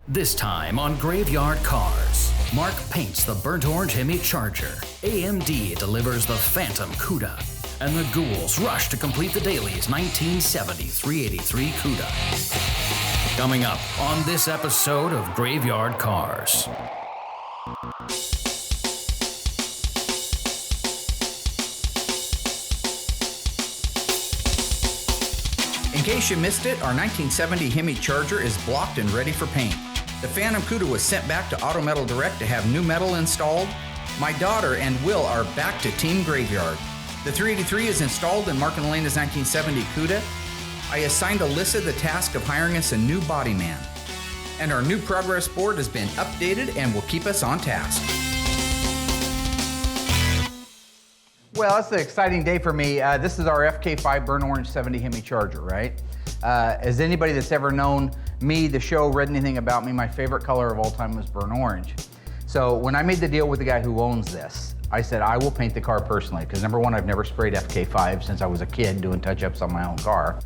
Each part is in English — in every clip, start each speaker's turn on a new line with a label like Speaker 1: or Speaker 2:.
Speaker 1: This time on Graveyard Carz, Mark paints the burnt orange Hemi Charger, AMD delivers the Phantom Cuda, and the ghouls rush to complete the Daily's 1970 383 Cuda. Coming up on this episode of Graveyard Carz.
Speaker 2: In case you missed it, our 1970 Hemi Charger is blocked and ready for paint. The Phantom Cuda was sent back to Auto Metal Direct to have new metal installed. My daughter and Will are back to Team Graveyard. The 383 is installed in Mark and Elena's 1970 Cuda. I assigned Alyssa the task of hiring us a new body man. And our new progress board has been updated and will keep us on task. Well, it's an exciting day for me. This is our FK5 Burnt Orange 70 Hemi Charger, right? As anybody that's ever known me, the show, read anything about me, my favorite color of all time was burnt orange. So when I made the deal with the guy who owns this, I said, I will paint the car personally, because number one, I've never sprayed FK5 since I was a kid doing touch-ups on my own car.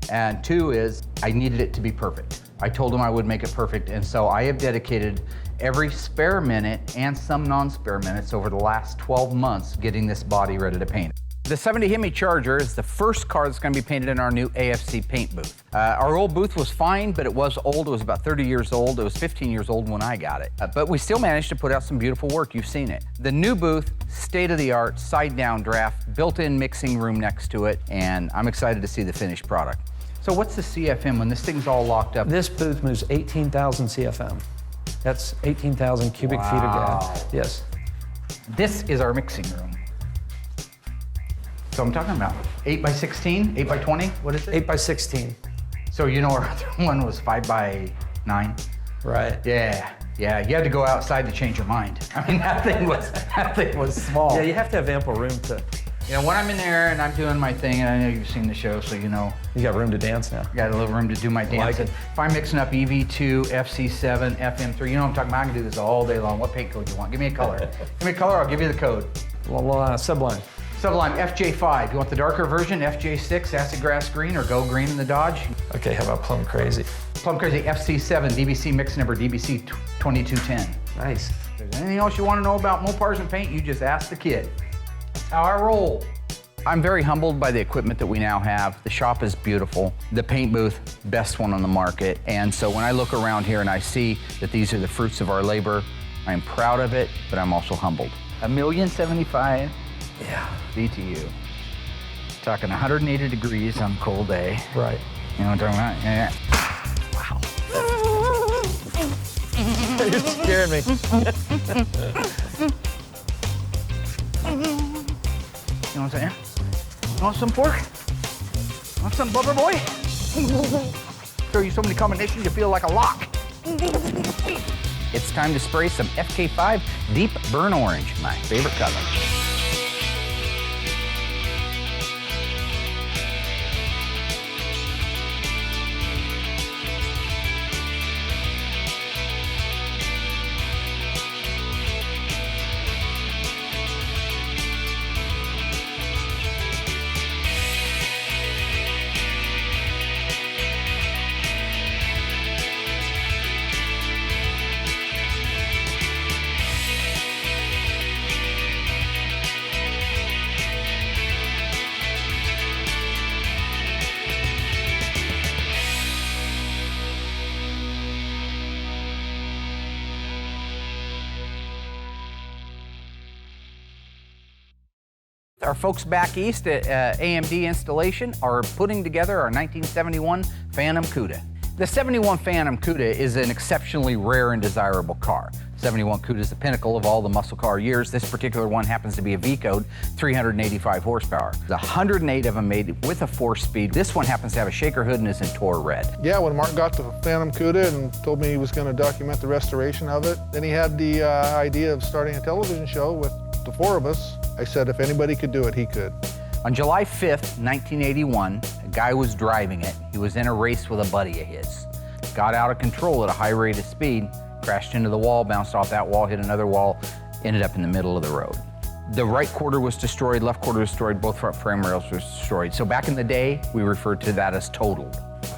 Speaker 2: And two is, I needed it to be perfect. I told him I would make it perfect, and so I have dedicated every spare minute and some non-spare minutes over the last 12 months getting this body ready to paint. The 70 Hemi Charger is the first car that's going to be painted in our new AFC paint booth. Our old booth was fine, but it was old. It was about 30 years old. It was 15 years old when I got it. But we still managed to put out some beautiful work. You've seen it. The new booth, state-of-the-art, side-down draft, built-in mixing room next to it, and I'm excited to see the finished product. So what's the CFM when this thing's all locked up?
Speaker 3: This booth moves 18,000 CFM. That's 18,000 cubic feet of gas. Yes.
Speaker 2: This is our mixing room. So I'm talking about 8 by 16, 8 by 20, what is it?
Speaker 3: 8 by 16.
Speaker 2: So you know our other one was 5 by 9?
Speaker 3: Right.
Speaker 2: Yeah, you had to go outside to change your mind. I mean, that thing was small.
Speaker 3: Yeah, you have to have ample room to...
Speaker 2: You know, when I'm in there and I'm doing my thing, and I know you've seen the show, so you know.
Speaker 3: You got room to dance now.
Speaker 2: Got a little room to do my dancing. If I'm mixing up EV2, FC7, FM3, you know what I'm talking about? I can do this all day long. What paint code do you want? Give me a color. Give me a color, I'll give you the code.
Speaker 3: Sublime.
Speaker 2: Sublime, FJ5. You want the darker version, FJ6, acid grass green, or go green in the Dodge?
Speaker 3: Okay, how about Plum Crazy?
Speaker 2: Plum Crazy, FC7, DBC mix number, DBC 2210.
Speaker 3: Nice.
Speaker 2: If there's anything else you want to know about Mopars and paint, you just ask the kid. That's how I roll. I'm very humbled by the equipment that we now have. The shop is beautiful. The paint booth, best one on the market. And so when I look around here and I see that these are the fruits of our labor, I'm proud of it, but I'm also humbled. $1,075,000.
Speaker 3: Yeah.
Speaker 2: BTU. Talking 180 degrees on a cold day.
Speaker 3: Right.
Speaker 2: You know what I'm talking about? Yeah.
Speaker 3: Wow. You're scaring me.
Speaker 2: You know what I'm saying? You want some pork? Want some blubber boy? Show you so many combinations you feel like a lock. It's time to spray some FK5 Deep Burnt Orange, my favorite color. Our folks back east at AMD Installation are putting together our 1971 Phantom Cuda. The 71 Phantom Cuda is an exceptionally rare and desirable car. 71 Cuda is the pinnacle of all the muscle car years. This particular one happens to be a V-code, 385 horsepower. There's 108 of them made with a 4-speed. This one happens to have a shaker hood and is in Tor red.
Speaker 4: Yeah, when Mark got the Phantom Cuda and told me he was going to document the restoration of it, then he had the idea of starting a television show with the four of us. I said if anybody could do it, he could.
Speaker 2: On July 5th, 1981, a guy was driving it. He was in a race with a buddy of his. Got out of control at a high rate of speed, crashed into the wall, bounced off that wall, hit another wall, ended up in the middle of the road. The right quarter was destroyed, left quarter was destroyed, both front frame rails were destroyed. So back in the day, we referred to that as totaled.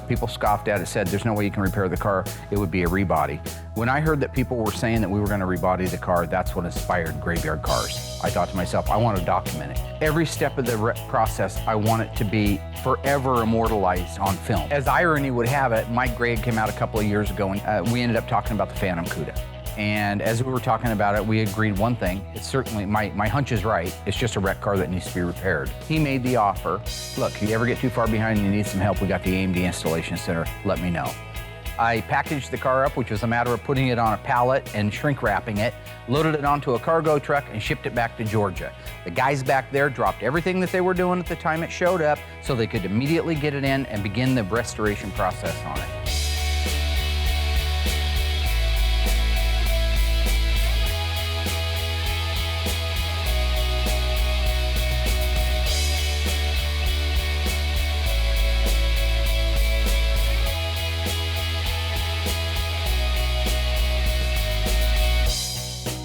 Speaker 2: People scoffed at it, said there's no way you can repair the car, it would be a rebody. When I heard that people were saying that we were going to rebody the car, that's what inspired Graveyard Carz. I thought to myself, I want to document it. Every step of the process, I want it to be forever immortalized on film. As irony would have it, Mike Gregg came out a couple of years ago and we ended up talking about the Phantom Cuda. And as we were talking about it, we agreed one thing. It's certainly, my hunch is right. It's just a wrecked car that needs to be repaired. He made the offer. Look, if you ever get too far behind and you need some help, we got the AMD Installation Center. Let me know. I packaged the car up, which was a matter of putting it on a pallet and shrink wrapping it, loaded it onto a cargo truck, and shipped it back to Georgia. The guys back there dropped everything that they were doing at the time it showed up so they could immediately get it in and begin the restoration process on it.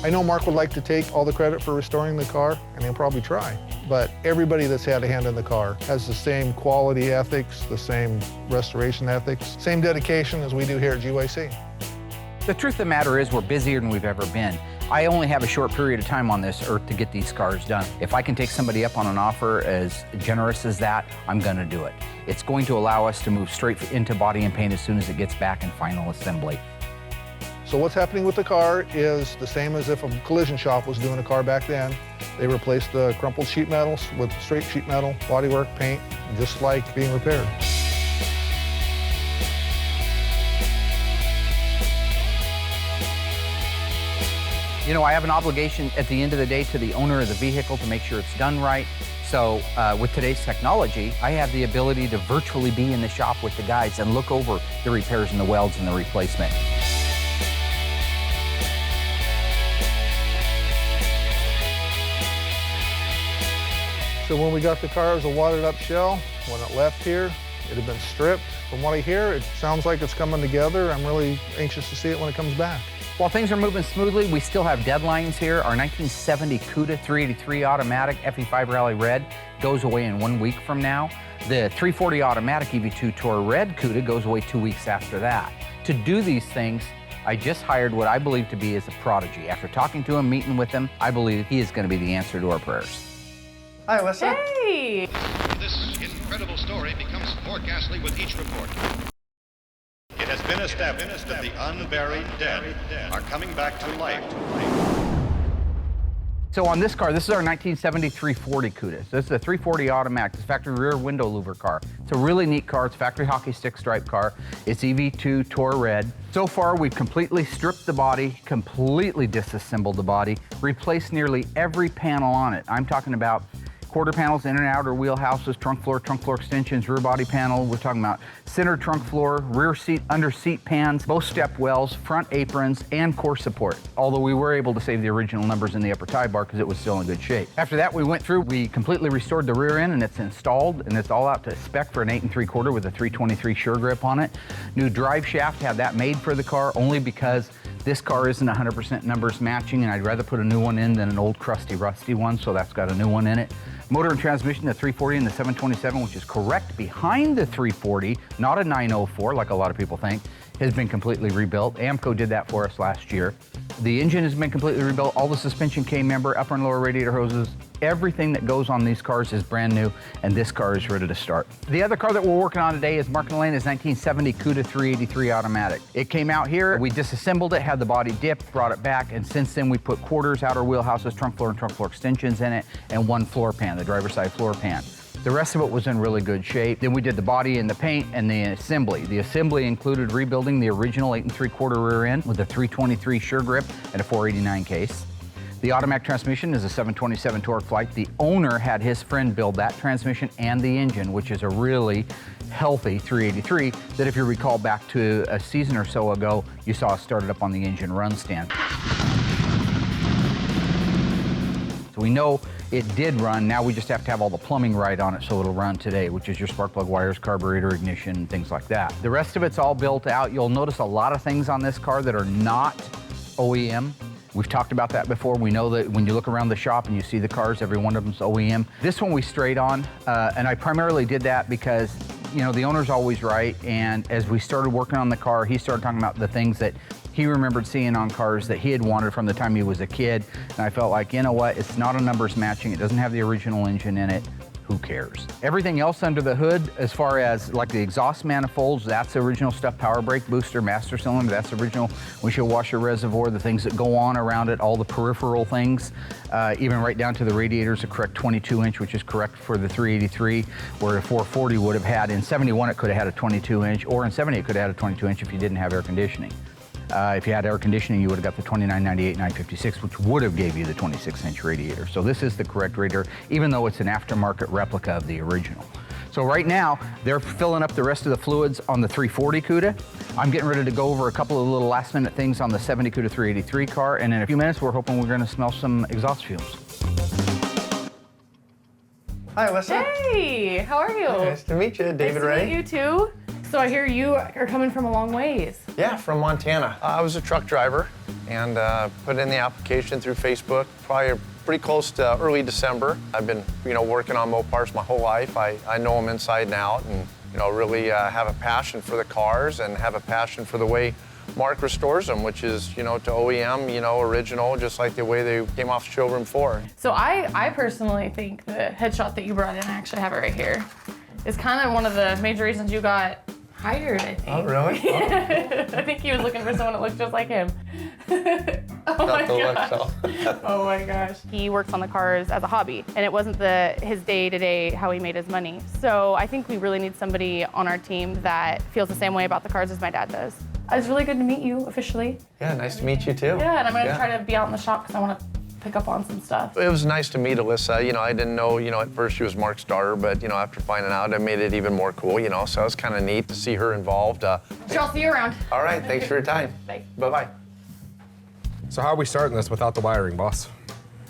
Speaker 4: I know Mark would like to take all the credit for restoring the car, and he'll probably try. But everybody that's had a hand in the car has the same quality ethics, the same restoration ethics, same dedication as we do here at GYC.
Speaker 2: The truth of the matter is we're busier than we've ever been. I only have a short period of time on this earth to get these cars done. If I can take somebody up on an offer as generous as that, I'm gonna do it. It's going to allow us to move straight into body and paint as soon as it gets back in final assembly.
Speaker 4: So what's happening with the car is the same as if a collision shop was doing a car back then. They replaced the crumpled sheet metals with straight sheet metal, bodywork, paint, just like being repaired.
Speaker 2: You know, I have an obligation at the end of the day to the owner of the vehicle to make sure it's done right. So with today's technology, I have the ability to virtually be in the shop with the guys and look over the repairs and the welds and the replacement.
Speaker 4: So when we got the car, it was a wadded up shell. When it left here, it had been stripped. From what I hear, it sounds like it's coming together. I'm really anxious to see it when it comes back.
Speaker 2: While things are moving smoothly, we still have deadlines here. Our 1970 Cuda 383 automatic FE5 Rally Red goes away in 1 week from now. The 340 automatic EV2 Tour Red Cuda goes away 2 weeks after that. To do these things, I just hired what I believe to be as a prodigy. After talking to him, meeting with him, I believe he is going to be the answer to our prayers.
Speaker 4: Hi, Alyssa.
Speaker 5: Hey!
Speaker 6: This incredible story becomes more ghastly with each report. It has been established that the unburied dead are coming back to life.
Speaker 2: So on this car, this is our 1970 340 Cuda. So this is a 340 automatic. It's a factory rear window louver car. It's a really neat car. It's a factory hockey stick stripe car. It's EV2 Tour Red. So far, we've completely stripped the body, completely disassembled the body, replaced nearly every panel on it. I'm talking about quarter panels, in and outer wheelhouses, trunk floor extensions, rear body panel. We're talking about center trunk floor, rear seat, under seat pans, both step wells, front aprons, and core support. Although we were able to save the original numbers in the upper tie bar because it was still in good shape. After that, we went through, we completely restored the rear end and it's installed and it's all out to spec for an 8 3/4 with a 323 sure grip on it. New drive shaft, had that made for the car only because this car isn't 100% numbers matching and I'd rather put a new one in than an old crusty rusty one, so that's got a new one in it. Motor and transmission, the 340 and the 727, which is correct behind the 340, not a 904 like a lot of people think, has been completely rebuilt. AMCO did that for us last year. The engine has been completely rebuilt. All the suspension K-member, upper and lower radiator hoses, everything that goes on these cars is brand new, and this car is ready to start. The other car that we're working on today is Mark and Elaine's 1970 Cuda 383 automatic. It came out here, we disassembled it, had the body dipped, brought it back, and since then we put quarters, outer wheelhouses, trunk floor, and trunk floor extensions in it, and one floor pan, the driver's side floor pan. The rest of it was in really good shape. Then we did the body and the paint and the assembly. The assembly included rebuilding the original 8 3/4 rear end with a 323 sure grip and a 489 case. The automatic transmission is a 727 torque flight. The owner had his friend build that transmission and the engine, which is a really healthy 383 that if you recall back to a season or so ago, you saw us started up on the engine run stand. So we know it did run. Now we just have to have all the plumbing right on it so it'll run today, which is your spark plug wires, carburetor, ignition, things like that. The rest of it's all built out. You'll notice a lot of things on this car that are not OEM. We've talked about that before. We know that when you look around the shop and you see the cars, every one of them's OEM. This one we straight on, and I primarily did that because you know, the owner's always right, and as we started working on the car, he started talking about the things that he remembered seeing on cars that he had wanted from the time he was a kid, and I felt like, you know what, it's not a numbers matching, it doesn't have the original engine in it, who cares? Everything else under the hood, as far as like the exhaust manifolds, that's original stuff, power brake, booster, master cylinder, that's original, windshield washer reservoir, the things that go on around it, all the peripheral things, even right down to the radiators, a correct 22-inch, which is correct for the 383, where a 440 would have had, in 71 it could have had a 22-inch, or in 70 it could have had a 22-inch if you didn't have air conditioning. If you had air conditioning, you would have got the 2998 956, which would have gave you the 26-inch radiator. So this is the correct radiator, even though it's an aftermarket replica of the original. So right now, they're filling up the rest of the fluids on the 340 Cuda. I'm getting ready to go over a couple of little last-minute things on the 70 Cuda 383 car, and in a few minutes, we're hoping we're going to smell some exhaust fumes.
Speaker 5: Hi, Alyssa.
Speaker 7: Hey, how are you?
Speaker 5: Nice to meet you, David Ray.
Speaker 7: Nice to meet you too. So I hear you are coming from a long ways.
Speaker 5: Yeah, from Montana. I was a truck driver and put in the application through Facebook, probably pretty close to early December. I've been, working on Mopars my whole life. I know them inside and out, and really have a passion for the cars and have a passion for the way Mark restores them, which is, to OEM, original, just like the way they came off the showroom floor.
Speaker 7: So I personally think the headshot that you brought in, I actually have it right here, is kind of one of the major reasons you got hired, I think.
Speaker 5: Oh, really?
Speaker 7: I think he was looking for someone that looked just like him. Oh my gosh. Oh my gosh. He works on the cars as a hobby, and it wasn't his day-to-day how he made his money. So I think we really need somebody on our team that feels the same way about the cars as my dad does. It's really good to meet you officially.
Speaker 5: Yeah, nice to meet you too.
Speaker 7: Yeah, and I'm gonna try to be out in the shop because I want to pick up on some stuff.
Speaker 5: It was nice to meet Alyssa. I didn't know, at first she was Mark's daughter, but, after finding out, it made it even more cool, so it was kind of neat to see her involved.
Speaker 7: Sure, I'll see you around.
Speaker 5: All right, thanks for your time.
Speaker 7: Bye.
Speaker 5: Bye-bye.
Speaker 8: So how are we starting this without the wiring, boss?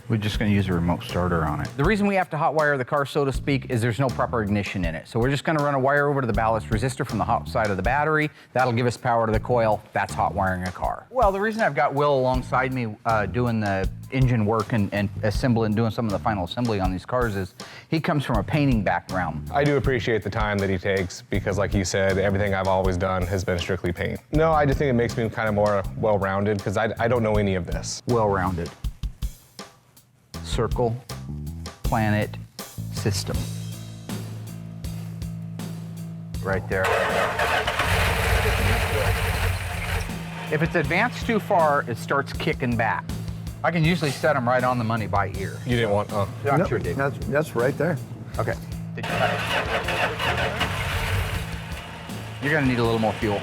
Speaker 2: We're just going to use a remote starter on it. The reason we have to hot wire the car, so to speak, is there's no proper ignition in it. So we're just going to run a wire over to the ballast resistor from the hot side of the battery. That'll give us power to the coil. That's hot wiring a car. Well, the reason I've got Will alongside me doing the engine work and assembling, doing some of the final assembly on these cars is he comes from a painting background.
Speaker 8: I do appreciate the time that he takes because, like you said, everything I've always done has been strictly paint. No, I just think it makes me kind of more well-rounded because I don't know any of this.
Speaker 2: Well-rounded. Circle, planet, system. Right there. If it's advanced too far, it starts kicking back. I can usually set them right on the money by ear.
Speaker 8: You didn't want,
Speaker 2: Not
Speaker 9: Nope,
Speaker 2: sure, Dave.
Speaker 9: that's right there.
Speaker 2: Okay. You're gonna need a little more fuel.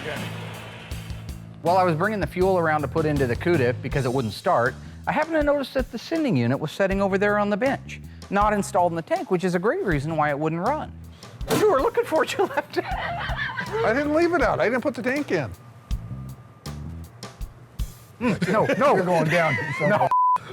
Speaker 2: While I was bringing the fuel around to put into the Cuda because it wouldn't start, I happened to notice that the sending unit was sitting over there on the bench, not installed in the tank, which is a great reason why it wouldn't run. You were looking for it, you left it.
Speaker 4: I didn't leave it out. I didn't put the tank in.
Speaker 2: No.
Speaker 9: You're going down.
Speaker 2: No.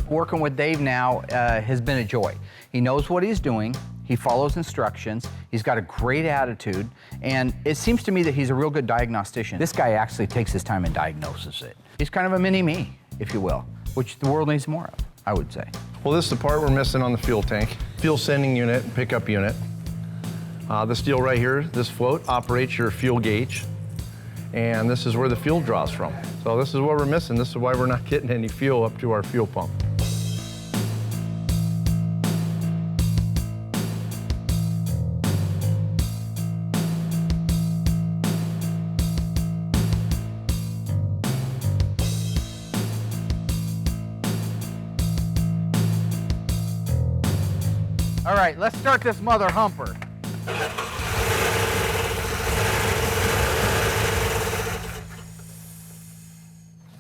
Speaker 2: Working with Dave now has been a joy. He knows what he's doing. He follows instructions. He's got a great attitude. And it seems to me that he's a real good diagnostician. This guy actually takes his time and diagnoses it. He's kind of a mini-me, if you will, which the world needs more of, I would say.
Speaker 5: Well, this is the part we're missing on the fuel tank. Fuel sending unit, pickup unit. This deal right here, this float, operates your fuel gauge. And this is where the fuel draws from. So this is what we're missing. This is why we're not getting any fuel up to our fuel pump.
Speaker 2: All right, let's start this mother humper.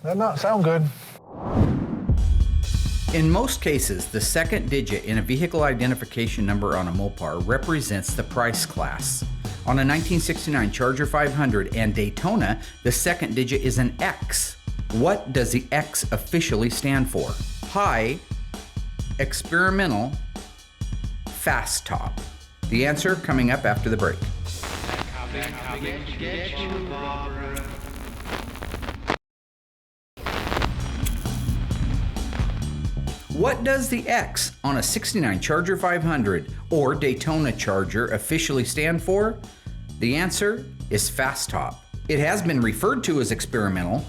Speaker 4: That not sound good.
Speaker 2: In most cases, the second digit in a vehicle identification number on a Mopar represents the price class. On a 1969 Charger 500 and Daytona, the second digit is an X. What does the X officially stand for? High, experimental, fast top. The answer coming up after the break. What does the X on a 69 Charger 500 or Daytona Charger officially stand for? The answer is fast top. It has been referred to as experimental,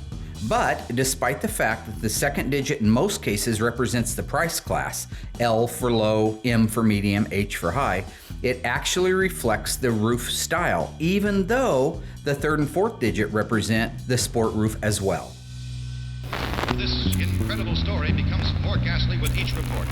Speaker 2: but despite the fact that the second digit in most cases represents the price class, L for low, M for medium, H for high, it actually reflects the roof style, even though the third and fourth digit represent the sport roof as well.
Speaker 6: This incredible story becomes more ghastly with each report.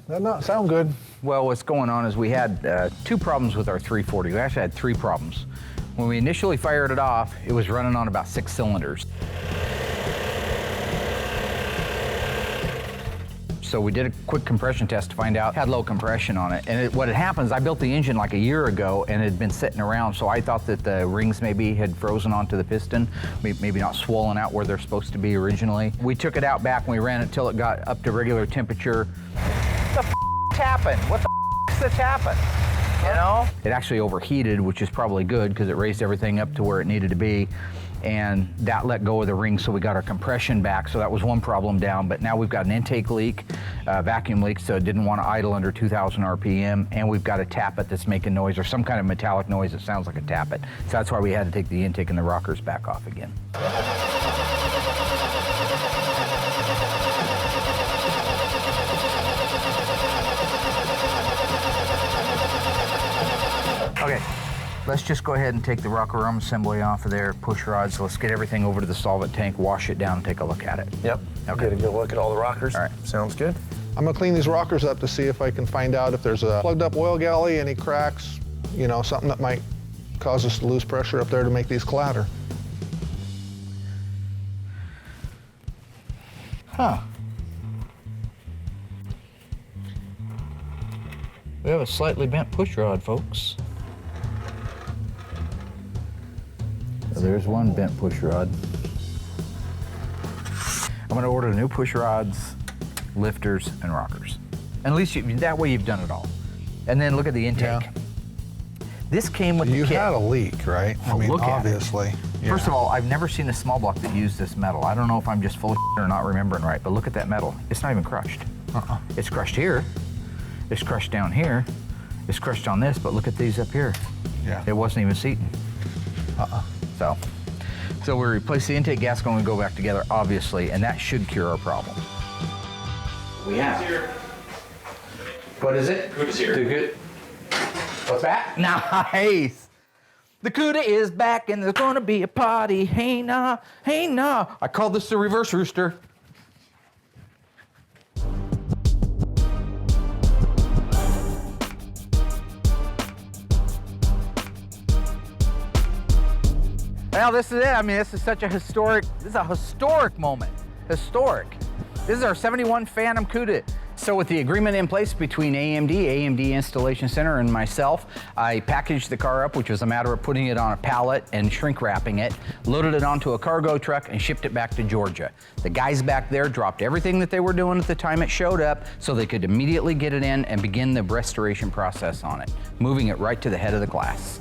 Speaker 4: That not sound good.
Speaker 2: Well, what's going on is we had two problems with our 340. We actually had three problems. When we initially fired it off, it was running on about 6 cylinders. So we did a quick compression test to find out it had low compression on it. And what had happened is I built the engine like a year ago and it had been sitting around, so I thought that the rings maybe had frozen onto the piston, maybe not swollen out where they're supposed to be originally. We took it out back and we ran it till it got up to regular temperature. What the f***'s happened? What the f***'s happened? You know? It actually overheated, which is probably good because it raised everything up to where it needed to be. And that let go of the ring, so we got our compression back. So that was one problem down, but now we've got an intake leak, vacuum leak, so it didn't want to idle under 2,000 RPM, and we've got a tappet that's making noise, or some kind of metallic noise that sounds like a tappet. So that's why we had to take the intake and the rockers back off again. Okay. Let's just go ahead and take the rocker arm assembly off of there, push rods. Let's get everything over to the solvent tank, wash it down, and take a look at it.
Speaker 5: Yep.
Speaker 2: Okay.
Speaker 5: Get a good look at all the rockers.
Speaker 2: All right.
Speaker 5: Sounds good.
Speaker 4: I'm gonna clean these rockers up to see if I can find out if there's a plugged up oil galley, any cracks, you know, something that might cause us to lose pressure up there to make these clatter.
Speaker 2: Huh. We have a slightly bent push rod, folks. So there's one bent push rod. I'm gonna order new push rods, lifters, and rockers. And at least that way you've done it all. And then look at the intake.
Speaker 4: Yeah.
Speaker 2: This came with
Speaker 4: You
Speaker 2: the kit.
Speaker 4: had a leak, right?
Speaker 2: Oh,
Speaker 4: I mean,
Speaker 2: look at it.
Speaker 4: obviously.
Speaker 2: First of all, I've never seen a small block that used this metal. I don't know if I'm just full of or not remembering right, but look at that metal. It's not even crushed. It's crushed here. It's crushed down here. It's crushed on this, but look at these up here.
Speaker 4: Yeah.
Speaker 2: It wasn't even seating. So we replace the intake gasket when we go back together, obviously, and that should cure our problem. We have. What is it?
Speaker 9: Cuda's here.
Speaker 2: Good. What's that? Nice. The Cuda is back and there's gonna be a party. Hey nah, hey nah. I call this the reverse rooster. Well, this is it. I mean, this is such a historic, this is a historic moment. Historic. This is our 71 Phantom Cuda. So with the agreement in place between AMD Installation Center, and myself, I packaged the car up, which was a matter of putting it on a pallet and shrink wrapping it, loaded it onto a cargo truck, and shipped it back to Georgia. The guys back there dropped everything that they were doing at the time it showed up so they could immediately get it in and begin the restoration process on it, moving it right to the head of the class.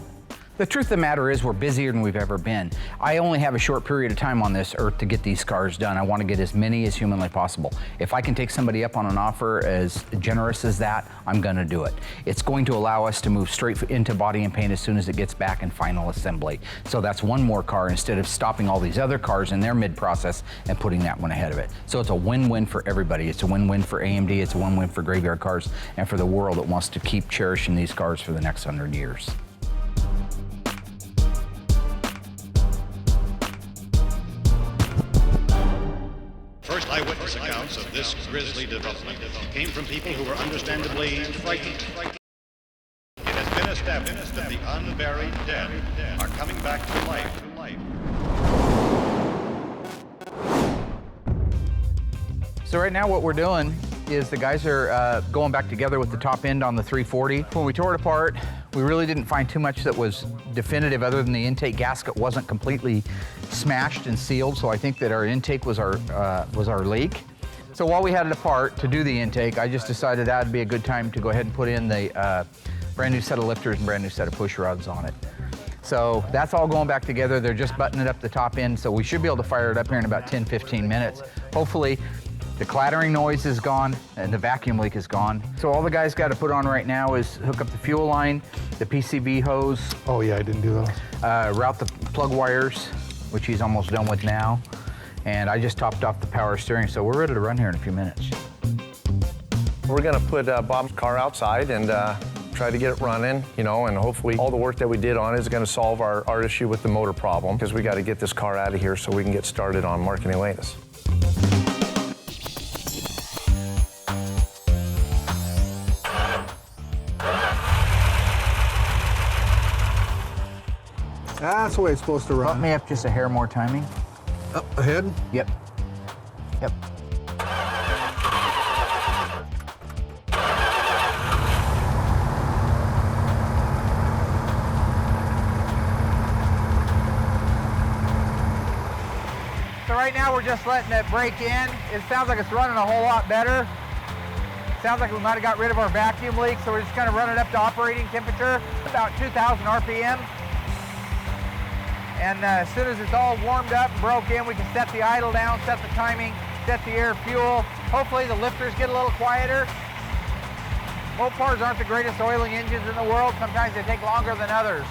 Speaker 2: The truth of the matter is we're busier than we've ever been. I only have a short period of time on this earth to get these cars done. I want to get as many as humanly possible. If I can take somebody up on an offer as generous as that, I'm going to do it. It's going to allow us to move straight into body and paint as soon as it gets back in final assembly. So that's one more car instead of stopping all these other cars in their mid-process and putting that one ahead of it. So it's a win-win for everybody. It's a win-win for AMD, it's a win-win for Graveyard Cars, and for the world that wants to keep cherishing these cars for the next 100 years.
Speaker 6: First eyewitness accounts of this grisly development came from people who were understandably frightened. It has been established that the unburied dead are coming back to life.
Speaker 2: So right now what we're doing is the guys are going back together with the top end on the 340. When we tore it apart, we really didn't find too much that was definitive other than the intake gasket wasn't completely smashed and sealed, so I think that our intake was our leak. So while we had it apart to do the intake, I just decided that would be a good time to go ahead and put in the brand new set of lifters and brand new set of push rods on it. So that's all going back together. They're just buttoning up the top end, so we should be able to fire it up here in about 10, 15 minutes. Hopefully, the clattering noise is gone and the vacuum leak is gone. So all the guys got to put on right now is hook up the fuel line, the PCV hose.
Speaker 4: Oh yeah, I didn't do those.
Speaker 2: Route the plug wires, which he's almost done with now. And I just topped off the power steering, so we're ready to run here in a few minutes.
Speaker 5: We're gonna put Bob's car outside and try to get it running, you know, and hopefully all the work that we did on it is gonna solve our issue with the motor problem, because we gotta get this car out of here so we can get started on Mark and Elaine's.
Speaker 4: That's the way it's supposed to
Speaker 2: Bump
Speaker 4: run.
Speaker 2: me up just a hair more timing.
Speaker 4: Up ahead.
Speaker 2: Yep. Yep. So right now we're just letting it break in. It sounds like it's running a whole lot better. Sounds like we might have got rid of our vacuum leak, so we're just gonna run it up to operating temperature, about 2,000 RPM. And as soon as it's all warmed up and broke in, we can set the idle down, set the timing, set the air fuel. Hopefully the lifters get a little quieter. Mopars aren't the greatest oiling engines in the world. Sometimes they take longer than others.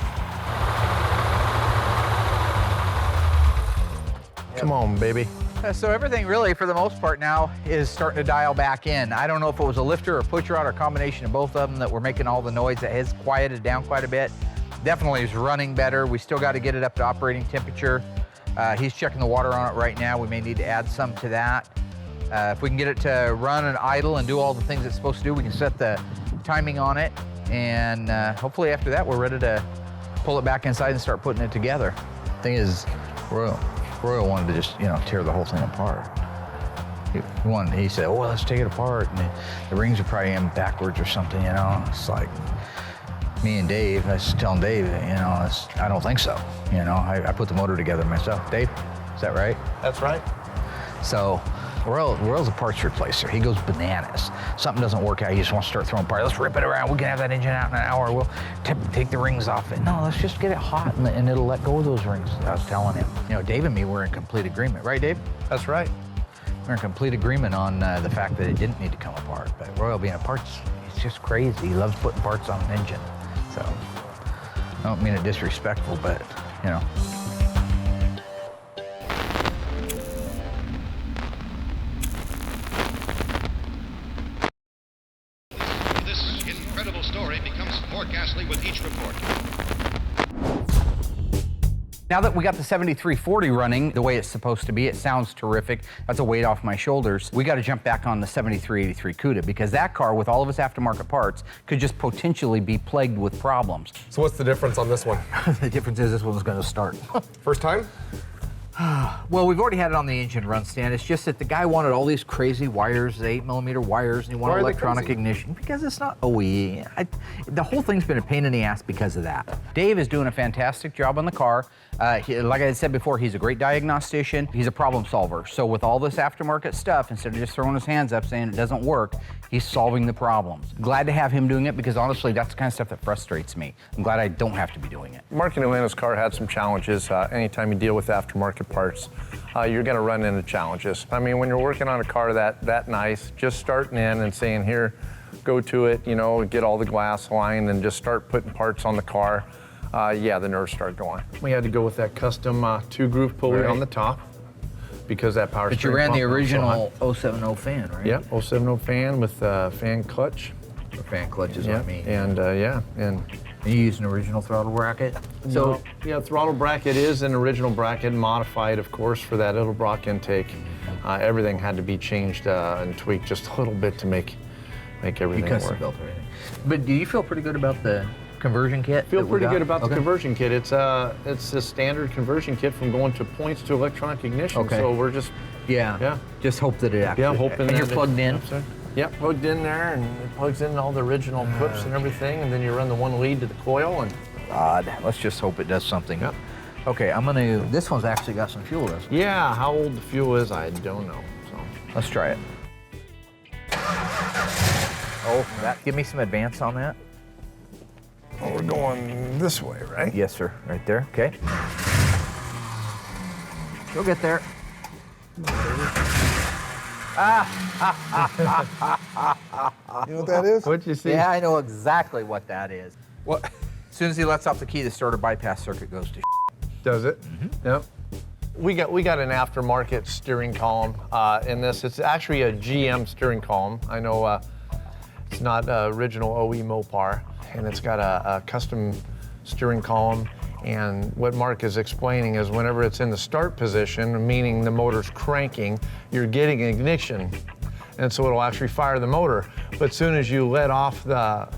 Speaker 5: Come on, baby.
Speaker 2: So everything really, for the most part now, is starting to dial back in. I don't know if it was a lifter or push rod or a combination of both of them that were making all the noise. That has quieted down quite a bit. Definitely is running better. We still got to get it up to operating temperature. He's checking the water on it right now. We may need to add some to that. If we can get it to run and idle and do all the things it's supposed to do, we can set the timing on it. And hopefully after that, we're ready to pull it back inside and start putting it together. Thing is, Royal wanted to just, tear the whole thing apart. He said, oh, well, let's take it apart. And the rings are probably in backwards or something, It's like, me and Dave, I was telling Dave, I don't think so. I put the motor together myself. Dave, is that right?
Speaker 5: That's right.
Speaker 2: So Royal's a parts replacer. He goes bananas. Something doesn't work out, he just wants to start throwing parts. Let's rip it around. We can have that engine out in an hour. We'll take the rings off it. No, let's just get it hot and it'll let go of those rings. I was telling him. Dave and me were in complete agreement. Right, Dave?
Speaker 5: That's right.
Speaker 2: We're in complete agreement on the fact that it didn't need to come apart. But Royal being a parts, he's just crazy. He loves putting parts on an engine. So, I don't mean it disrespectful, but,
Speaker 6: This incredible story becomes more ghastly with each report.
Speaker 2: Now that we got the 7340 running the way it's supposed to be, it sounds terrific. That's a weight off my shoulders. We got to jump back on the 7383 Cuda because that car, with all of its aftermarket parts, could just potentially be plagued with problems.
Speaker 9: So what's the difference on this one?
Speaker 2: The difference is this one's going to start.
Speaker 9: First time?
Speaker 2: Well, we've already had it on the engine run stand. It's just that the guy wanted all these crazy wires, the 8mm wires, and he wanted electronic ignition because it's not OE. The whole thing's been a pain in the ass because of that. Dave is doing a fantastic job on the car. Like I said before, he's a great diagnostician. He's a problem solver. So with all this aftermarket stuff, instead of just throwing his hands up saying it doesn't work, he's solving the problems. Glad to have him doing it because honestly, that's the kind of stuff that frustrates me. I'm glad I don't have to be doing it.
Speaker 5: Mark and Elena's car had some challenges. Anytime you deal with aftermarket parts, you're gonna run into challenges. I mean, when you're working on a car that nice, just starting in and saying, here, go to it, get all the glass lined and just start putting parts on the car, the nerves start going. We had to go with that custom 2-groove pulley on the top because that power
Speaker 2: But you ran the original 070 fan, right?
Speaker 5: Yep, 070 fan with fan clutch.
Speaker 2: The fan clutch is what I mean.
Speaker 5: And and
Speaker 2: you use an original throttle bracket?
Speaker 5: So yeah, throttle bracket is an original bracket, modified, of course, for that Edelbrock intake. Everything had to be changed and tweaked just a little bit to make everything work.
Speaker 2: Custom built everything. But do you feel pretty good about the conversion kit?
Speaker 5: Feel pretty good about the conversion kit. It's a standard conversion kit from going to points to electronic ignition.
Speaker 2: Okay.
Speaker 5: So we're just
Speaker 2: just hope that it actually.
Speaker 5: Yeah, hoping
Speaker 2: and
Speaker 5: that
Speaker 2: you're plugged in.
Speaker 5: Yep, plugged in there, and it plugs in all the original clips and everything, and then you run the one lead to the coil, and
Speaker 2: God, let's just hope it does something.
Speaker 5: Yep.
Speaker 2: Okay, this one's actually got some fuel, doesn't it?
Speaker 5: Yeah, how old the fuel is, I don't know. So
Speaker 2: let's try it. Oh, give me some advance on that.
Speaker 5: Oh, we're going this way, right?
Speaker 2: Yes, sir. Right there. Okay. You'll get there.
Speaker 4: You know what that is?
Speaker 5: What'd you see?
Speaker 2: Yeah, I know exactly what that is.
Speaker 9: What?
Speaker 2: As soon as he lets off the key, the starter bypass circuit goes to
Speaker 5: Does it? Yep. We got an aftermarket steering column in this. It's actually a GM steering column. I know it's not original OE Mopar, and it's got a custom steering column. And what Mark is explaining is whenever it's in the start position, meaning the motor's cranking, you're getting ignition. And so it'll actually fire the motor. But as soon as you let off the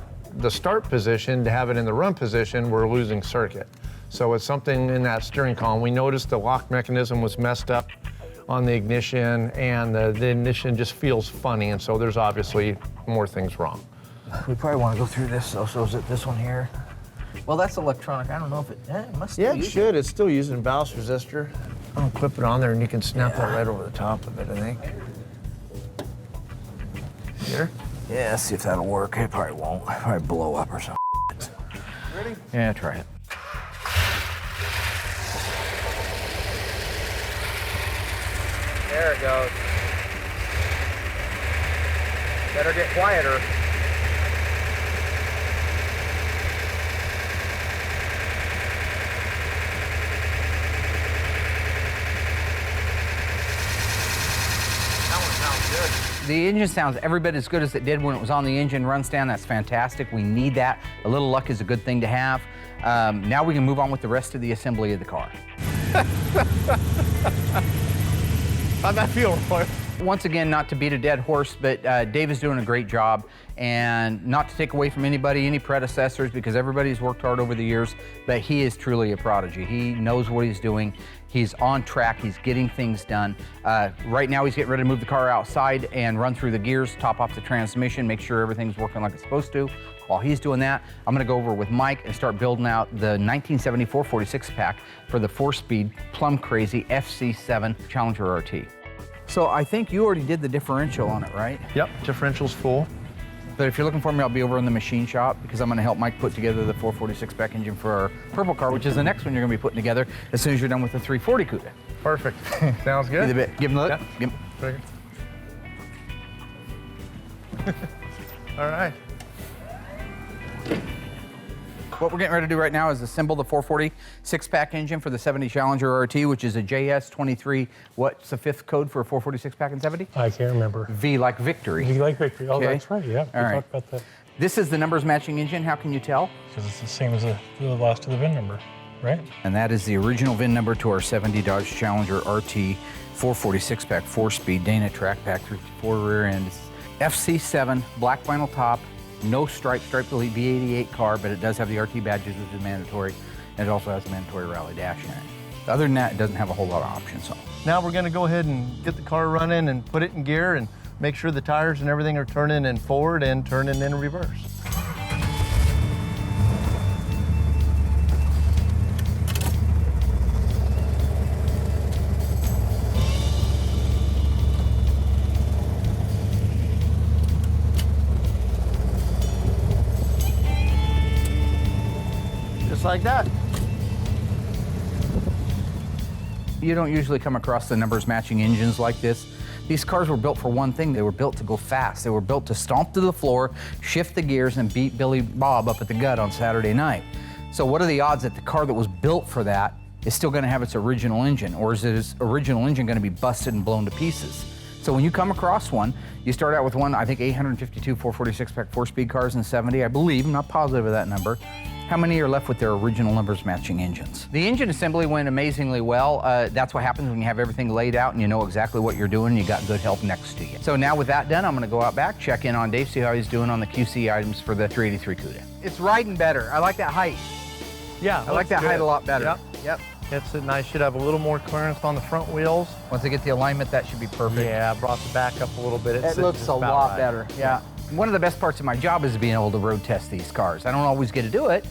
Speaker 5: start position to have it in the run position, we're losing circuit. So it's something in that steering column. We noticed the lock mechanism was messed up on the ignition, and the ignition just feels funny, and so there's obviously more things wrong.
Speaker 2: We probably want to go through this, though. So is it this one here? Well, that's electronic. I don't know if it must
Speaker 5: Yeah,
Speaker 2: be.
Speaker 5: it should. It's still using ballast resistor. I'll clip it on there, and you can snap that right over the top of it, I think. Here?
Speaker 2: Yeah, let's see if that'll work. It probably won't. It'll probably blow up or something.
Speaker 5: Ready?
Speaker 2: Yeah, try it. There it goes. Better get quieter. The engine sounds every bit as good as it did when it was on the engine run stand. That's fantastic. We need that. A little luck is a good thing to have. Now we can move on with the rest of the assembly of the car.
Speaker 5: How'd that feel, Roy?
Speaker 2: Once again, not to beat a dead horse, but Dave is doing a great job, and not to take away from anybody, any predecessors, because everybody's worked hard over the years, but he is truly a prodigy. He knows what he's doing. He's on track. He's getting things done. Right now, he's getting ready to move the car outside and run through the gears, top off the transmission, make sure everything's working like it's supposed to. While he's doing that, I'm gonna go over with Mike and start building out the 1974 46 pack for the 4-speed plum crazy FC7 Challenger RT. So I think you already did the differential on it, right?
Speaker 5: Yep, differential's full.
Speaker 2: But if you're looking for me, I'll be over in the machine shop because I'm gonna help Mike put together the 446 spec engine for our purple car, which is the next one you're gonna be putting together as soon as you're done with the 340 Cuda.
Speaker 5: Perfect. Sounds good.
Speaker 2: Give him a look.
Speaker 5: Yeah.
Speaker 2: Give him.
Speaker 5: All right.
Speaker 2: What we're getting ready to do right now is assemble the 440 6-pack engine for the 70 Challenger RT, which is a JS23. What's the 5th code for a 440 6-pack and 70?
Speaker 10: I can't remember.
Speaker 2: V like victory.
Speaker 10: V like victory. Oh,
Speaker 2: Okay.
Speaker 10: that's right. Yeah.
Speaker 2: All
Speaker 10: We
Speaker 2: right.
Speaker 10: talked about that
Speaker 2: This is the numbers matching engine. How can you tell?
Speaker 10: because it's the same as the last of the VIN number, right?
Speaker 2: And that is the original VIN number to our 70 Dodge Challenger RT 446 pack 4-speed Dana track pack 354 rear end. It's FC7 black vinyl top, no stripe delete V88 car, but it does have the RT badges, which is mandatory, and it also has a mandatory rally dash in it. Other than that, it doesn't have a whole lot of options on it.
Speaker 5: Now we're gonna go ahead and get the car running and put it in gear and make sure the tires and everything are turning in forward and turning in reverse. Just like that.
Speaker 2: You don't usually come across the numbers matching engines like this. These cars were built for one thing. They were built to go fast. They were built to stomp to the floor, shift the gears, and beat Billy Bob up at the gut on Saturday night. So what are the odds that the car that was built for that is still gonna have its original engine, or is its original engine gonna be busted and blown to pieces? So when you come across one, you start out with one, I think 852 446 pack 4-speed cars in 70, I believe, I'm not positive of that number. How many are left with their original numbers matching engines? The engine assembly went amazingly well. That's what happens when you have everything laid out and you know exactly what you're doing and you got good help next to you. So now with that done, I'm gonna go out back, check in on Dave, see how he's doing on the QC items for the 383 Cuda. It's riding better. I like that height.
Speaker 5: Yeah,
Speaker 2: I like that height a lot better.
Speaker 5: Yep.
Speaker 2: Yep.
Speaker 5: It's nice. Should have a little more clearance on the front wheels.
Speaker 2: Once I get the alignment, that should be perfect.
Speaker 5: Yeah, I brought the back up a little bit.
Speaker 2: It looks a lot better, yeah. One of the best parts of my job is being able to road test these cars. I don't always get to do it.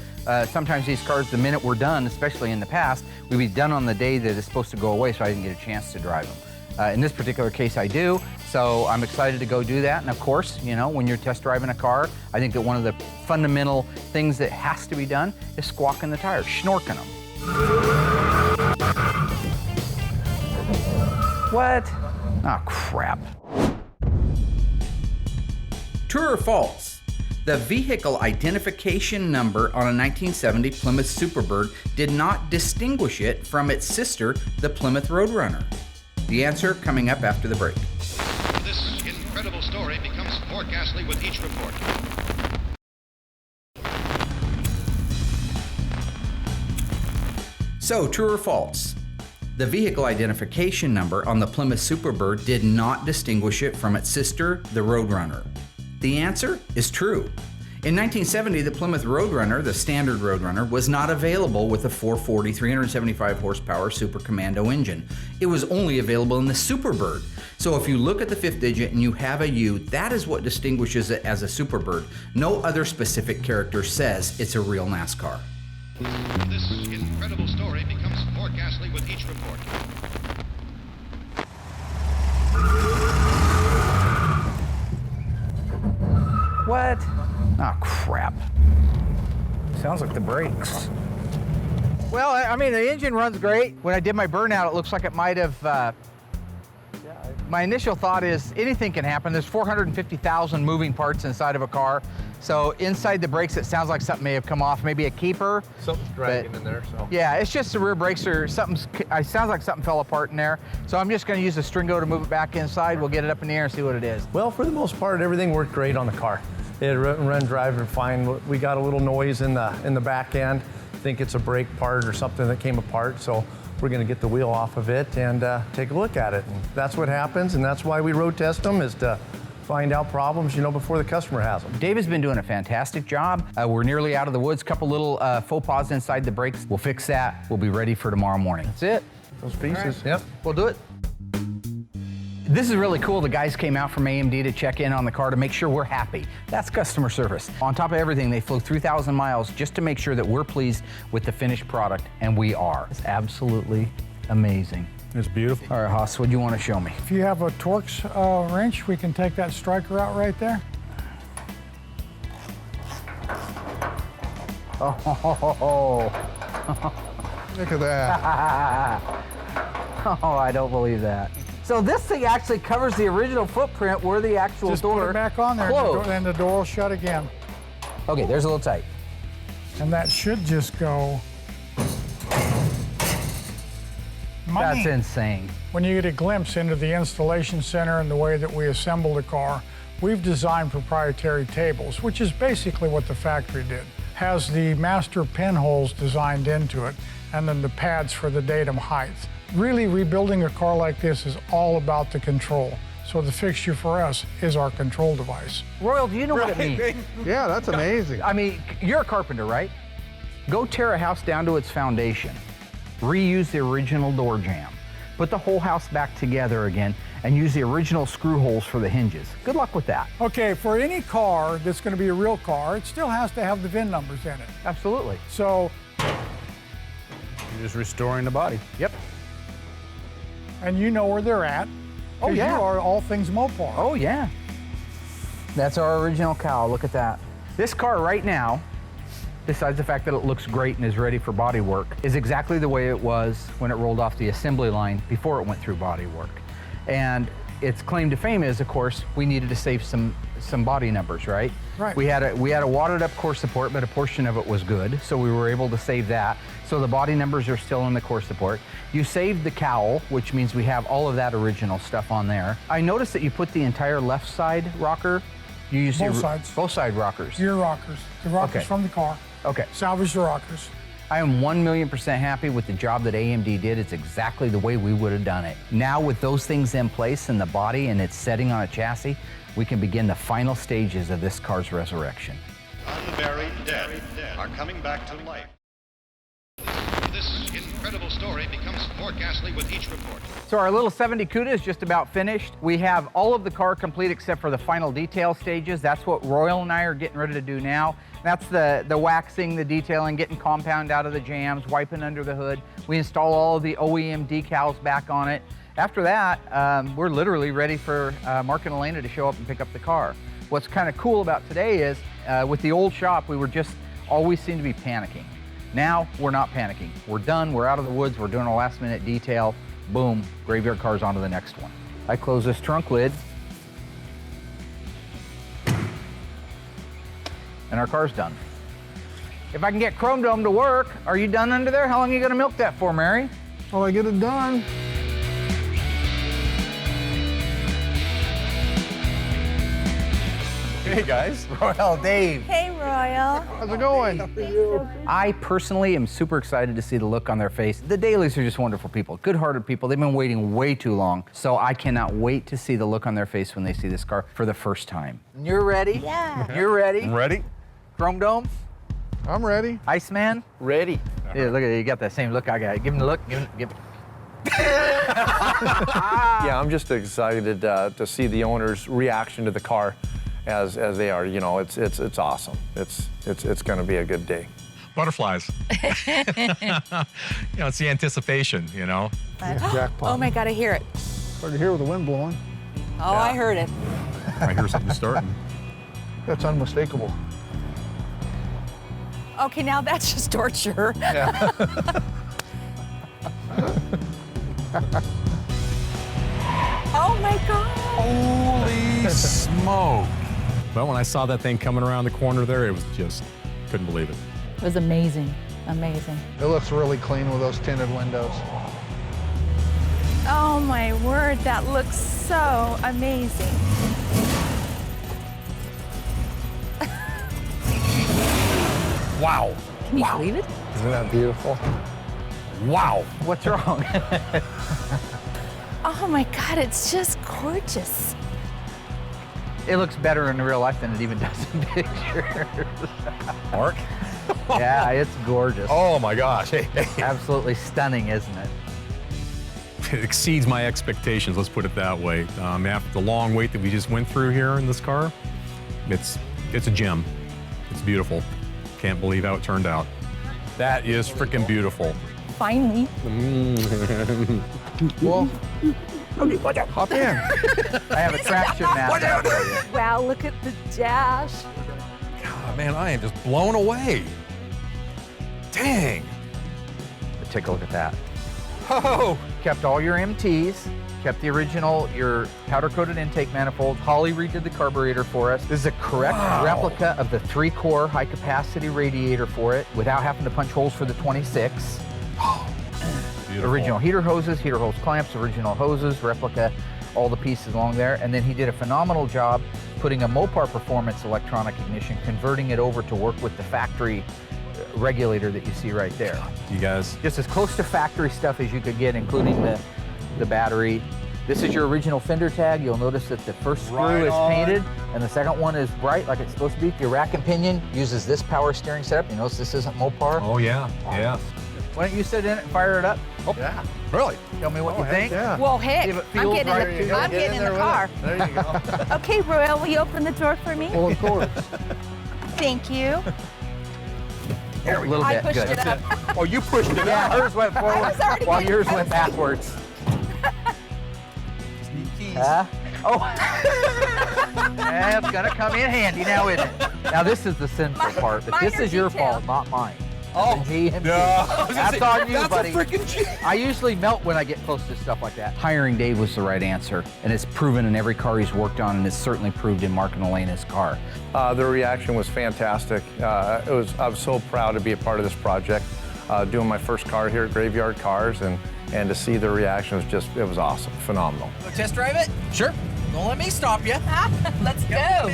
Speaker 2: Sometimes these cars, the minute we're done, especially in the past, we'd be done on the day that it's supposed to go away, so I didn't get a chance to drive them. In this particular case, I do. So I'm excited to go do that. And of course, you know, when you're test driving a car, I think that one of the fundamental things that has to be done is squawking the tires, schnorking them. What? Oh, crap. True or false? The vehicle identification number on a 1970 Plymouth Superbird did not distinguish it from its sister, the Plymouth Roadrunner. The answer coming up after the break.
Speaker 6: This incredible story becomes more ghastly with each report.
Speaker 2: So, true or false? The vehicle identification number on the Plymouth Superbird did not distinguish it from its sister, the Roadrunner. The answer is true. In 1970, the Plymouth Roadrunner, the standard Roadrunner, was not available with a 440 375 horsepower Super Commando engine. It was only available in the Superbird. So if you look at the fifth digit and you have a U, that is what distinguishes it as a Superbird. No other specific character says it's a real NASCAR.
Speaker 6: This incredible story becomes more ghastly with each report.
Speaker 2: What? Oh, crap. Sounds like the brakes. Well, I mean, the engine runs great. When I did my burnout, it looks like it might have... My initial thought is anything can happen. There's 450,000 moving parts inside of a car. So inside the brakes, it sounds like something may have come off, maybe a keeper.
Speaker 5: Something's dragging in there, so.
Speaker 2: Yeah, it's just the rear brakes or something's, it sounds like something fell apart in there. So I'm just gonna use the stringo to move it back inside. We'll get it up in the air and see what it is.
Speaker 5: Well, for the most part, everything worked great on the car. It ran driving fine. We got a little noise in the back end. I think it's a brake part or something that came apart. So we're gonna get the wheel off of it and take a look at it. And that's what happens, and that's why we road test them, is to find out problems, you know, before the customer has them.
Speaker 2: Dave has been doing a fantastic job. We're nearly out of the woods. Couple little faux pas inside the brakes. We'll fix that. We'll be ready for tomorrow morning. That's it.
Speaker 5: Those pieces,
Speaker 2: Right.
Speaker 5: yep.
Speaker 2: We'll do it. This is really cool. The guys came out from AMD to check in on the car to make sure we're happy. That's customer service. On top of everything, they flew 3,000 miles just to make sure that we're pleased with the finished product, and we are. It's absolutely amazing.
Speaker 10: It's beautiful.
Speaker 2: All right, Haas, what do you want to show me?
Speaker 11: If you have a Torx wrench, we can take that striker out right there.
Speaker 2: Oh,
Speaker 4: Look at that.
Speaker 2: oh, I don't believe that. So this thing actually covers the original footprint where the actual
Speaker 11: Just
Speaker 2: door
Speaker 11: put it back on there
Speaker 2: closed.
Speaker 11: and the door will shut again.
Speaker 2: Okay, there's a little tight.
Speaker 11: And that should just go.
Speaker 2: That's insane.
Speaker 11: When you get a glimpse into the installation center and the way that we assemble the car, we've designed proprietary tables, which is basically what the factory did. Has the master pinholes designed into it, and then the pads for the datum height. Really, rebuilding a car like this is all about the control. So the fixture for us is our control device.
Speaker 2: Royal, do you know what it means?
Speaker 4: Yeah, that's amazing.
Speaker 2: I mean, you're a carpenter, right? Go tear a house down to its foundation. Reuse the original door jamb. Put the whole house back together again and use the original screw holes for the hinges. Good luck with that.
Speaker 11: Okay, for any car that's going to be a real car, it still has to have the VIN numbers in it.
Speaker 2: Absolutely.
Speaker 11: So,
Speaker 10: You're just restoring the body.
Speaker 2: Yep.
Speaker 11: and you know where they're at.
Speaker 2: Oh,
Speaker 11: 'cause
Speaker 2: yeah.
Speaker 11: You are all things Mopar.
Speaker 2: Oh, yeah. That's our original cowl. Look at that. This car right now, besides the fact that it looks great and is ready for body work, is exactly the way it was when it rolled off the assembly line before it went through body work. And its claim to fame is, of course, we needed to save some body numbers, right?
Speaker 11: Right.
Speaker 2: We had a wadded up core support, but a portion of it was good, so we were able to save that. So the body numbers are still in the core support. You saved the cowl, which means we have all of that original stuff on there. I noticed that you put the entire left side rocker. You used
Speaker 11: Both sides.
Speaker 2: Both side rockers.
Speaker 11: Your rockers. The rockers
Speaker 2: Okay.
Speaker 11: from the car.
Speaker 2: Okay.
Speaker 11: Salvage the rockers.
Speaker 2: I am 1,000,000% happy with the job that AMD did. It's exactly the way we would have done it. Now with those things in place in the body and it's setting on a chassis, we can begin the final stages of this car's resurrection.
Speaker 6: Unburied dead are coming back to life. This incredible story becomes more ghastly with each report.
Speaker 2: So our little 70 Cuda is just about finished. We have all of the car complete except for the final detail stages. That's what Royal and I are getting ready to do now. That's the waxing, the detailing, getting compound out of the jams, wiping under the hood. We install all of the OEM decals back on it. After that, we're literally ready for Mark and Elaine to show up and pick up the car. What's kind of cool about today is with the old shop, we were just always seemed to be panicking. Now we're not panicking. We're done, we're out of the woods, we're doing a last minute detail. Boom, Graveyard Car's on to the next one. I close this trunk lid and our car's done. If I can get Chrome Dome to work, are you done under there? How long are you gonna milk that for, Mary?
Speaker 4: Oh, I get it done.
Speaker 9: Hey, guys.
Speaker 2: Royal Dave.
Speaker 12: Hey, Royal.
Speaker 4: How's it going?
Speaker 2: I personally am super excited to see the look on their face. The Dailies are just wonderful people, good-hearted people. They've been waiting way too long, so I cannot wait to see the look on their face when they see this car for the first time. You're ready?
Speaker 12: Yeah.
Speaker 2: You're ready?
Speaker 9: I'm ready.
Speaker 2: Chrome Dome?
Speaker 4: I'm ready.
Speaker 2: Iceman?
Speaker 5: Ready.
Speaker 2: Yeah, look at it. You got that same look I got. Give him the look. Give him.
Speaker 5: Yeah, I'm just excited to see the owner's reaction to the car as they are. You know, it's awesome. It's going to be a good day.
Speaker 13: Butterflies. It's the anticipation, you know.
Speaker 4: Jackpot.
Speaker 12: Oh my God, I hear it.
Speaker 4: Hard to hear with the wind blowing.
Speaker 12: Oh, I heard it.
Speaker 13: I hear something starting.
Speaker 4: That's unmistakable.
Speaker 12: Okay, now that's just torture.
Speaker 4: Yeah.
Speaker 12: Oh my God.
Speaker 13: Holy smoke. Well, when I saw that thing coming around the corner there, it was just, couldn't believe it.
Speaker 12: It was amazing, amazing.
Speaker 4: It looks really clean with those tinted windows.
Speaker 12: Oh my word, that looks so amazing.
Speaker 13: Wow.
Speaker 12: Can you believe it?
Speaker 4: Isn't that beautiful?
Speaker 13: Wow.
Speaker 2: What's wrong?
Speaker 12: Oh my God, it's just gorgeous.
Speaker 2: It looks better in real life than it even does in pictures.
Speaker 13: Mark?
Speaker 2: Yeah, it's gorgeous.
Speaker 13: Oh my gosh.
Speaker 2: Absolutely stunning, isn't it?
Speaker 13: It exceeds my expectations, let's put it that way. After the long wait that we just went through here in this car, it's a gem. It's beautiful. Can't believe how it turned out. That is freaking beautiful.
Speaker 12: Finally.
Speaker 4: Well, hop in.
Speaker 2: I have a traction map there for you.
Speaker 12: Wow, look at the dash.
Speaker 13: God, man, I am just blown away. Dang.
Speaker 2: But take a look at that.
Speaker 13: Oh.
Speaker 2: Kept all your MTs, kept the original, your powder-coated intake manifold. Holly redid the carburetor for us. This is a correct replica of the 3-core high-capacity radiator for it without having to punch holes for the 26.
Speaker 13: Beautiful.
Speaker 2: Original heater hose clamps, original hoses, replica, all the pieces along there. And then he did a phenomenal job putting a Mopar Performance electronic ignition, converting it over to work with the factory regulator that you see right there.
Speaker 13: You guys.
Speaker 2: Just as close to factory stuff as you could get, including the battery. This is your original fender tag. You'll notice that the first screw is painted and the second one is bright like it's supposed to be. Your rack and pinion uses this power steering setup. You notice this isn't Mopar.
Speaker 13: Oh yeah, yeah.
Speaker 2: Why don't you sit in it and fire it up?
Speaker 13: Oh, yeah. Really?
Speaker 2: Tell me what you think.
Speaker 4: Yeah.
Speaker 12: Well, heck,
Speaker 2: See if it
Speaker 12: I'm
Speaker 2: feels
Speaker 12: getting,
Speaker 2: right.
Speaker 12: I'm getting in the car.
Speaker 4: There you go.
Speaker 12: Okay, Royal, will you open the door for me?
Speaker 4: Well, of course.
Speaker 12: Thank you.
Speaker 2: A little
Speaker 12: I
Speaker 2: bit.
Speaker 12: pushed
Speaker 2: Good.
Speaker 12: it up.
Speaker 13: Oh, you pushed it
Speaker 2: Yeah,
Speaker 13: out.
Speaker 2: hers went forward
Speaker 12: was already
Speaker 2: while
Speaker 12: getting
Speaker 2: yours
Speaker 12: close.
Speaker 2: went backwards.
Speaker 13: Keys.
Speaker 2: Huh? Oh. That's gonna come in handy now, isn't it? Now this is the sinful part, but this
Speaker 12: minor
Speaker 2: is your
Speaker 12: detail.
Speaker 2: fault, not mine.
Speaker 13: Oh,
Speaker 2: GMC.
Speaker 13: no. I was gonna
Speaker 2: That's
Speaker 13: say,
Speaker 2: on you,
Speaker 13: that's
Speaker 2: buddy.
Speaker 13: a freaking G.
Speaker 2: I usually melt when I get close to stuff like that. Hiring Dave was the right answer, and it's proven in every car he's worked on, and it's certainly proved in Mark and Elena's car.
Speaker 5: The reaction was fantastic. I was so proud to be a part of this project, doing my first car here at Graveyard Carz, and to see the reaction was just, it was awesome, phenomenal.
Speaker 14: Go test drive it? Sure. Don't let me stop you.
Speaker 12: Let's go.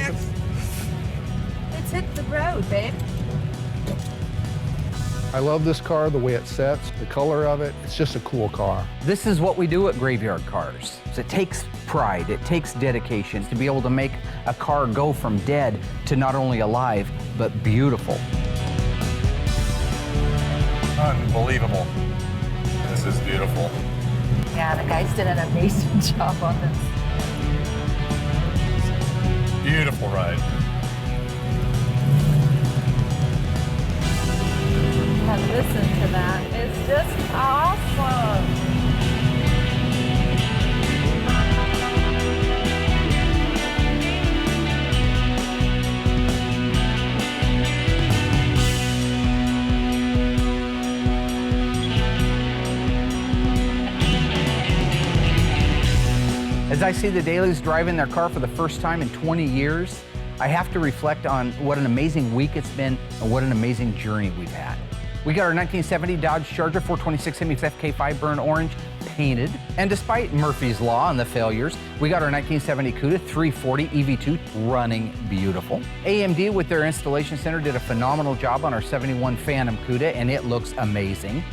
Speaker 12: Let's hit the road, babe.
Speaker 4: I love this car, the way it sets, the color of it. It's just a cool car.
Speaker 2: This is what we do at Graveyard Carz. It takes pride, it takes dedication to be able to make a car go from dead to not only alive, but beautiful.
Speaker 13: Unbelievable. This is beautiful.
Speaker 12: Yeah, the guys did an amazing job on this.
Speaker 13: Beautiful ride.
Speaker 12: And listen to that. It's just awesome.
Speaker 2: I see the dailies driving their car for the first time in 20 years, I have to reflect on what an amazing week it's been and what an amazing journey we've had. We got our 1970 Dodge Charger 426 Hemi FK5 burnt orange painted. And despite Murphy's Law and the failures, we got our 1970 Cuda 340 EV2 running beautiful. AMD with their installation center did a phenomenal job on our 71 Phantom Cuda, and it looks amazing.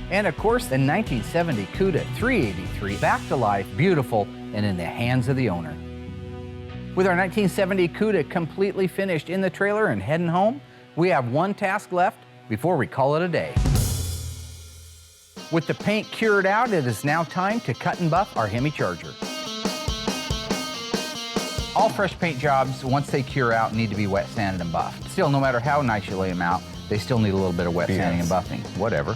Speaker 2: And of course, the 1970 Cuda 383 back to life, beautiful, and in the hands of the owner. With our 1970 Cuda completely finished in the trailer and heading home, we have one task left before we call it a day. With the paint cured out, it is now time to cut and buff our Hemi Charger. All fresh paint jobs, once they cure out, need to be wet sanded and buffed. Still, no matter how nice you lay them out, they still need a little bit of wet sanding and buffing, whatever.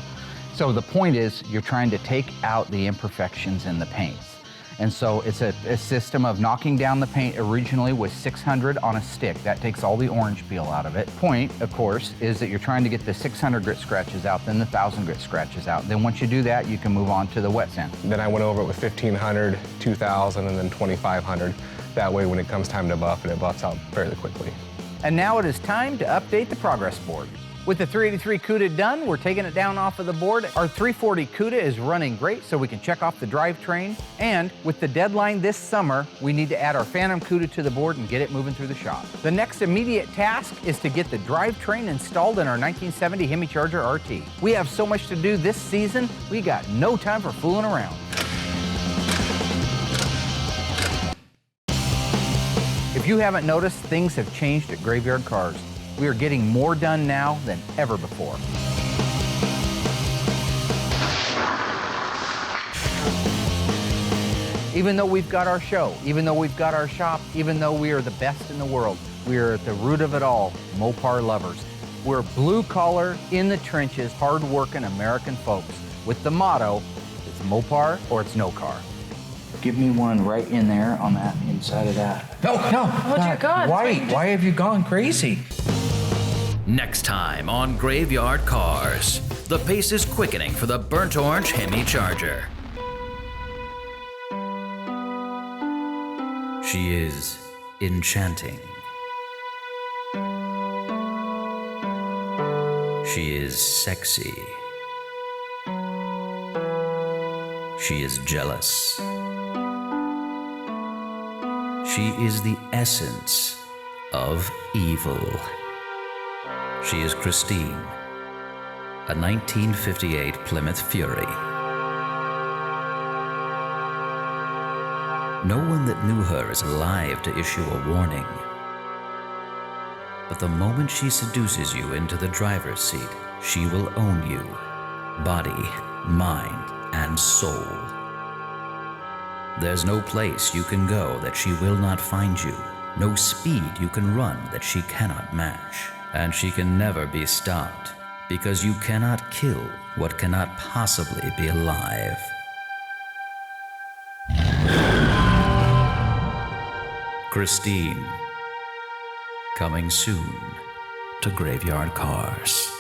Speaker 2: So the point is, you're trying to take out the imperfections in the paints. And so it's a system of knocking down the paint originally with 600 on a stick. That takes all the orange peel out of it. Point, of course, is that you're trying to get the 600 grit scratches out, then the 1,000 grit scratches out. Then once you do that, you can move on to the wet sand.
Speaker 8: Then I went over it with 1,500, 2,000, and then 2,500. That way, when it comes time to buff it buffs out fairly quickly.
Speaker 2: And now it is time to update the progress board. With the 383 Cuda done, we're taking it down off of the board. Our 340 Cuda is running great, so we can check off the drivetrain. And with the deadline this summer, we need to add our Phantom Cuda to the board and get it moving through the shop. The next immediate task is to get the drivetrain installed in our 1970 Hemi Charger RT. We have so much to do this season, we got no time for fooling around. If you haven't noticed, things have changed at Graveyard Carz. We are getting more done now than ever before. Even though we've got our show, even though we've got our shop, even though we are the best in the world, we are at the root of it all, Mopar lovers. We're blue-collar, in the trenches, hard-working American folks with the motto, it's Mopar or it's no car. Give me one right in there on that inside of that. No.
Speaker 14: Oh, dear God.
Speaker 2: Why have you gone crazy?
Speaker 1: Next time on Graveyard Carz, the pace is quickening for the burnt orange Hemi Charger. She is enchanting. She is sexy. She is jealous. She is the essence of evil. She is Christine, a 1958 Plymouth Fury. No one that knew her is alive to issue a warning. But the moment she seduces you into the driver's seat, she will own you, body, mind, and soul. There's no place you can go that she will not find you, no speed you can run that she cannot match. And she can never be stopped, because you cannot kill what cannot possibly be alive. Christine, coming soon to Graveyard Carz.